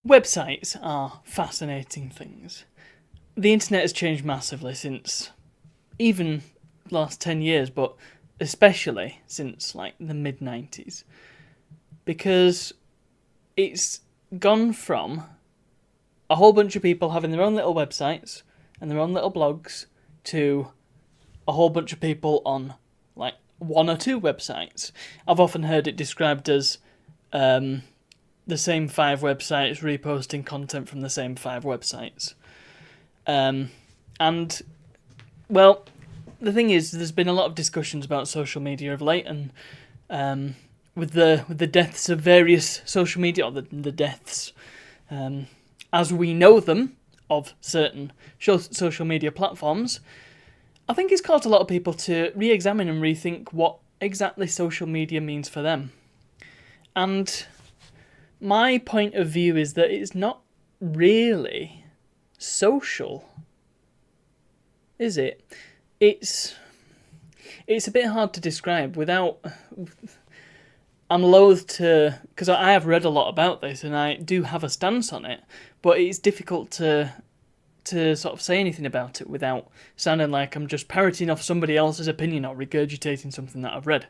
Websites are fascinating things. The internet has changed massively since even the last 10 years, but especially since like the mid 90s. Because it's gone from a whole bunch of people having their own little websites and their own little blogs to a whole bunch of people on like one or two websites. I've often heard it described as the same 5 websites reposting content from the same 5 websites. And, well, the thing is, there's been a lot of discussions about social media of late, and with the deaths of various social media, or the deaths as we know them of certain social media platforms, I think it's caused a lot of people to re-examine and rethink what exactly social media means for them. And my point of view is that it's not really social, is it? It's a bit hard to describe without... I'm loath to... because I have read a lot about this and I do have a stance on it, but it's difficult to sort of say anything about it without sounding like I'm just parroting off somebody else's opinion or regurgitating something that I've read.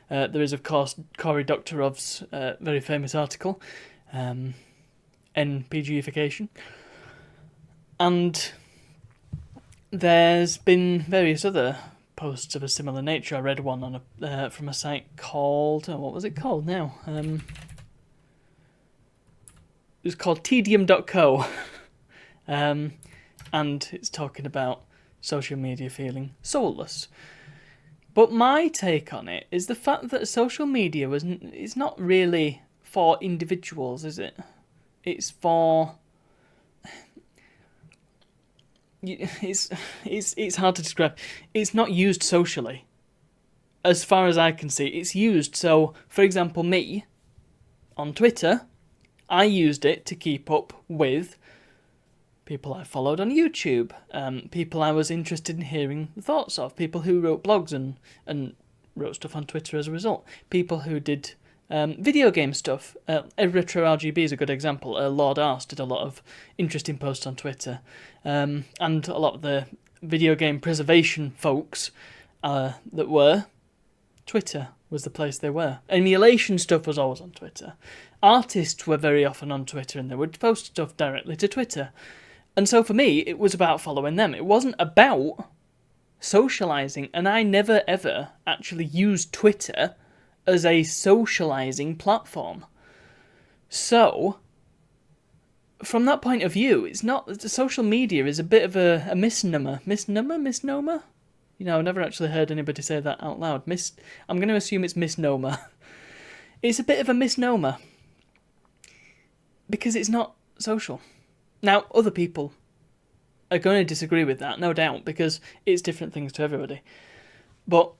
There is, of course, Cory Doctorow's very famous article, NPGification. And there's been various other posts of a similar nature. I read one on from a site called... what was it called now? It was called tedium.co. And it's talking about social media feeling soulless. But my take on it is the fact that social media is not really for individuals, is it? It's for... It's hard to describe. It's not used socially. As far as I can see, it's used. So, for example, me, on Twitter, I used it to keep up with people I followed on YouTube, people I was interested in hearing the thoughts of, people who wrote blogs and wrote stuff on Twitter as a result, people who did video game stuff. Retro RGB is a good example. Lord Arse did a lot of interesting posts on Twitter, and a lot of the video game preservation folks that were... Twitter was the place they were. Emulation stuff was always on Twitter. Artists were very often on Twitter and they would post stuff directly to Twitter. And so for me, it was about following them. It wasn't about socialising, and I never ever actually used Twitter as a socialising platform. So, from that point of view, it's not... social media is a bit of a misnomer. Misnomer? You know, I've never actually heard anybody say that out loud. I'm going to assume it's misnomer. It's a bit of a misnomer. Because it's not social. Now, other people are going to disagree with that, no doubt, because it's different things to everybody. But,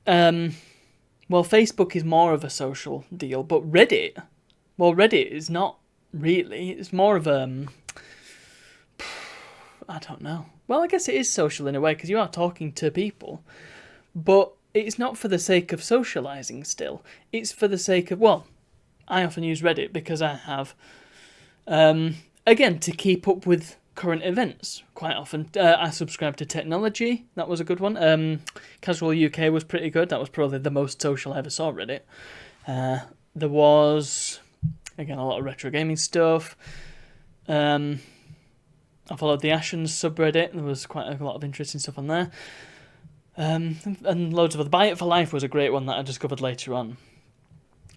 Facebook is more of a social deal, but Reddit is not really. It's more of a... I don't know. Well, I guess it is social in a way, because you are talking to people, but it's not for the sake of socialising still. It's for the sake of... well, I often use Reddit because I have... again, to keep up with current events, quite often. I subscribe to Technology, that was a good one. Casual UK was pretty good, that was probably the most social I ever saw Reddit. There was, again, a lot of retro gaming stuff. I followed the Ashens subreddit, there was quite a lot of interesting stuff on there. And loads of other... Buy It For Life was a great one that I discovered later on.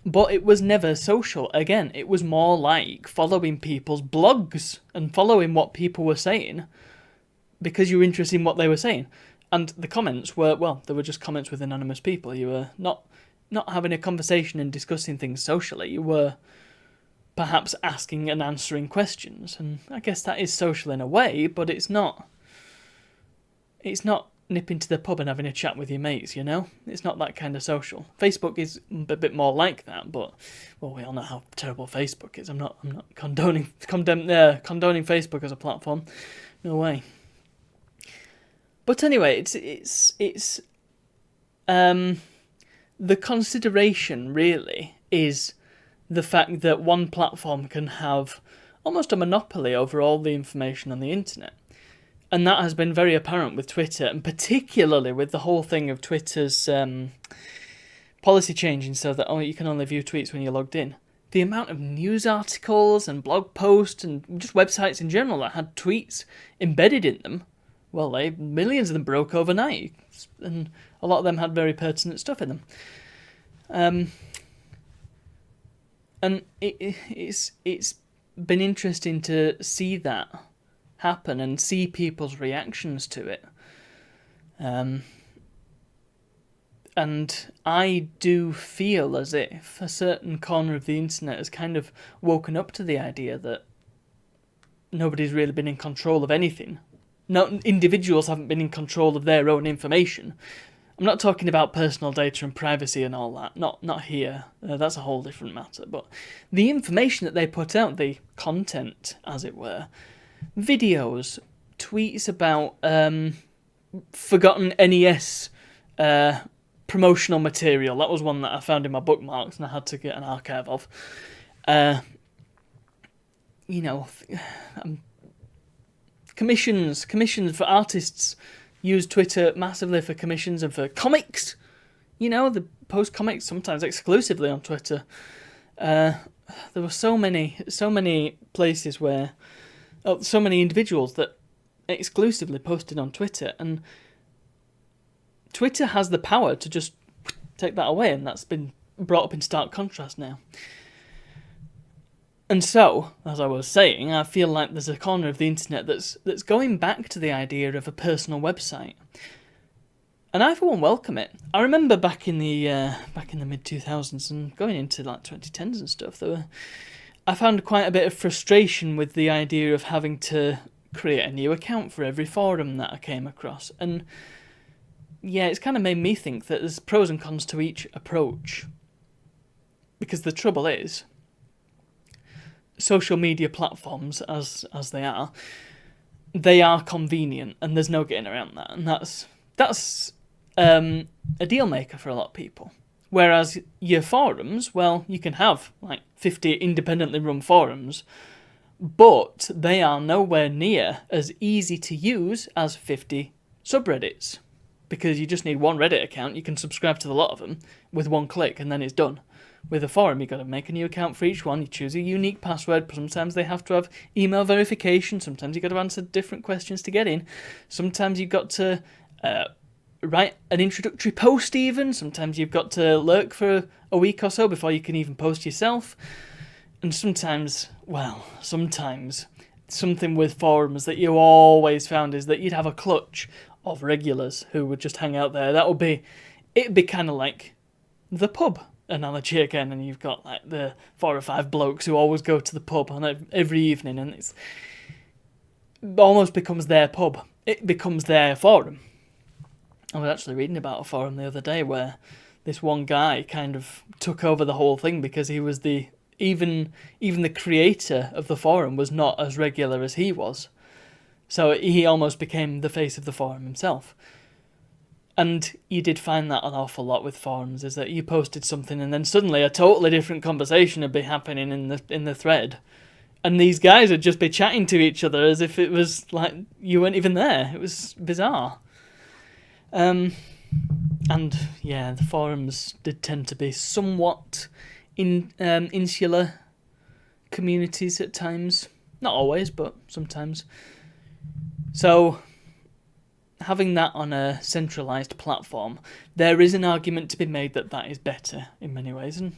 But it was never social. Again, it was more like following people's blogs and following what people were saying because you were interested in what they were saying. And the comments were, well, they were just comments with anonymous people. You were not having a conversation and discussing things socially. You were perhaps asking and answering questions. And I guess that is social in a way, but it's not nipping to the pub and having a chat with your mates, you know? It's not that kind of social. Facebook is a bit more like that, but, well, we all know how terrible Facebook is. I'm not condoning Facebook as a platform. No way. But anyway, it's the consideration really is the fact that one platform can have almost a monopoly over all the information on the internet. And that has been very apparent with Twitter, and particularly with the whole thing of Twitter's policy changing so that you can only view tweets when you're logged in. The amount of news articles and blog posts and just websites in general that had tweets embedded in them, well, millions of them broke overnight, and a lot of them had very pertinent stuff in them. And it's been interesting to see that happen and see people's reactions to it. And I do feel as if a certain corner of the internet has kind of woken up to the idea that nobody's really been in control of anything. No, individuals haven't been in control of their own information. I'm not talking about personal data and privacy and all that. Not here. That's a whole different matter. But the information that they put out, the content, as it were, videos, tweets about forgotten NES promotional material. That was one that I found in my bookmarks and I had to get an archive of. Commissions for artists use Twitter massively for commissions and for comics. They post comics sometimes exclusively on Twitter. There were so many places where so many individuals that exclusively posted on Twitter, and Twitter has the power to just take that away, and that's been brought up in stark contrast now. And so, as I was saying, I feel like there's a corner of the internet that's going back to the idea of a personal website, and I for one welcome it. I remember back in the mid 2000s and going into like 2010s and stuff, I found quite a bit of frustration with the idea of having to create a new account for every forum that I came across, and yeah, it's kind of made me think that there's pros and cons to each approach, because the trouble is, social media platforms, as they are convenient, and there's no getting around that, and that's a deal maker for a lot of people. Whereas your forums, well, you can have like 50 independently run forums, but they are nowhere near as easy to use as 50 subreddits, because you just need one Reddit account. You can subscribe to a lot of them with one click, and then it's done. With a forum, you've got to make a new account for each one. You choose a unique password. Sometimes they have to have email verification. Sometimes you've got to answer different questions to get in. Sometimes you've got to write an introductory post even. Sometimes you've got to lurk for a week or so before you can even post yourself. And sometimes something with forums that you always found is that you'd have a clutch of regulars who would just hang out there. It'd be kind of like the pub analogy again, and you've got like the 4 or 5 blokes who always go to the pub on every evening, and it almost becomes their pub. It becomes their forum. I was actually reading about a forum the other day where this one guy kind of took over the whole thing because he was even the creator of the forum was not as regular as he was. So he almost became the face of the forum himself. And you did find that an awful lot with forums, is that you posted something and then suddenly a totally different conversation would be happening in the thread. And these guys would just be chatting to each other as if it was like you weren't even there. It was bizarre. And yeah, the forums did tend to be somewhat insular communities at times. Not always, but sometimes. So having that on a centralised platform, there is an argument to be made that is better in many ways, and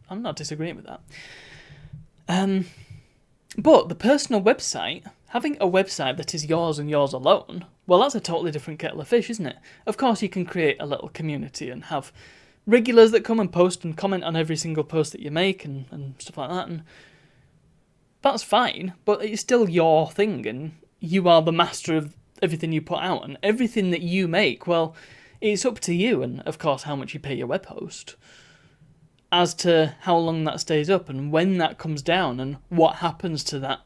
I'm not disagreeing with that. But the personal website, having a website that is yours and yours alone, well, that's a totally different kettle of fish, isn't it? Of course you can create a little community and have regulars that come and post and comment on every single post that you make and stuff like that, and that's fine, but it's still your thing, and you are the master of everything you put out, and everything that you make, well, it's up to you, and of course how much you pay your web host, as to how long that stays up and when that comes down and what happens to that,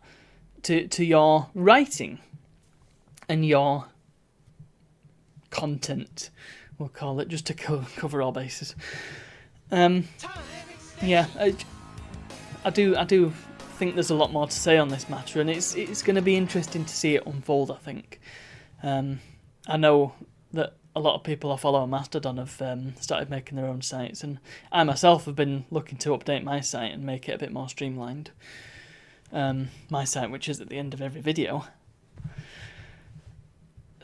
to your writing and your content, we'll call it, just to cover all bases. Yeah, I do think there's a lot more to say on this matter, and it's going to be interesting to see it unfold, I think. I know that a lot of people I follow on Mastodon have started making their own sites, and I myself have been looking to update my site and make it a bit more streamlined. My site, which is at the end of every video.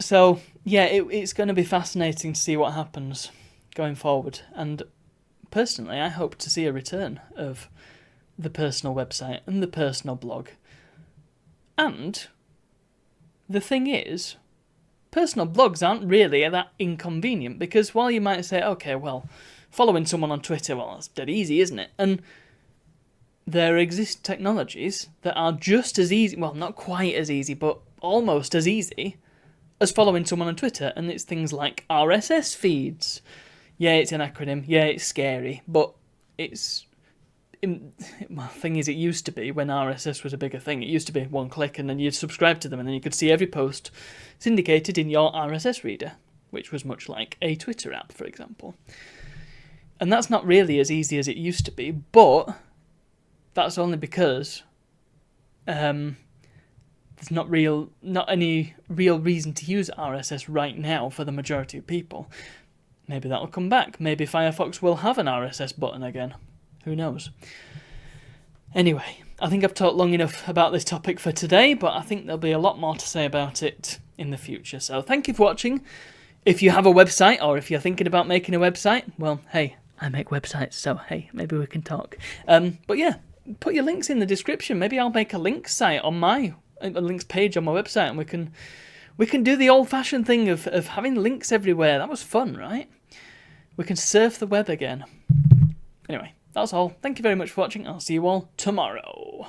So, yeah, it's going to be fascinating to see what happens going forward, and personally, I hope to see a return of the personal website and the personal blog. And the thing is, personal blogs aren't really that inconvenient, because while you might say, okay, well, following someone on Twitter, well, that's dead easy, isn't it? And there exist technologies that are just as easy, well, not quite as easy, but almost as easy as following someone on Twitter, and it's things like RSS feeds. Yeah, it's an acronym, yeah, it's scary, but it's... Well, the thing is, it used to be, when RSS was a bigger thing, it used to be one click and then you'd subscribe to them and then you could see every post syndicated in your RSS reader, which was much like a Twitter app, for example. And that's not really as easy as it used to be, but that's only because there's not any real reason to use RSS right now for the majority of people. Maybe that'll come back. Maybe Firefox will have an RSS button again. Who knows? Anyway, I think I've talked long enough about this topic for today, but I think there'll be a lot more to say about it in the future. So thank you for watching. If you have a website, or if you're thinking about making a website, well, hey, I make websites, so hey, maybe we can talk. But yeah, put your links in the description. Maybe I'll make a links site on a links page on my website, and we can do the old-fashioned thing of having links everywhere. That was fun, right? We can surf the web again. Anyway, that's all. Thank you very much for watching. I'll see you all tomorrow.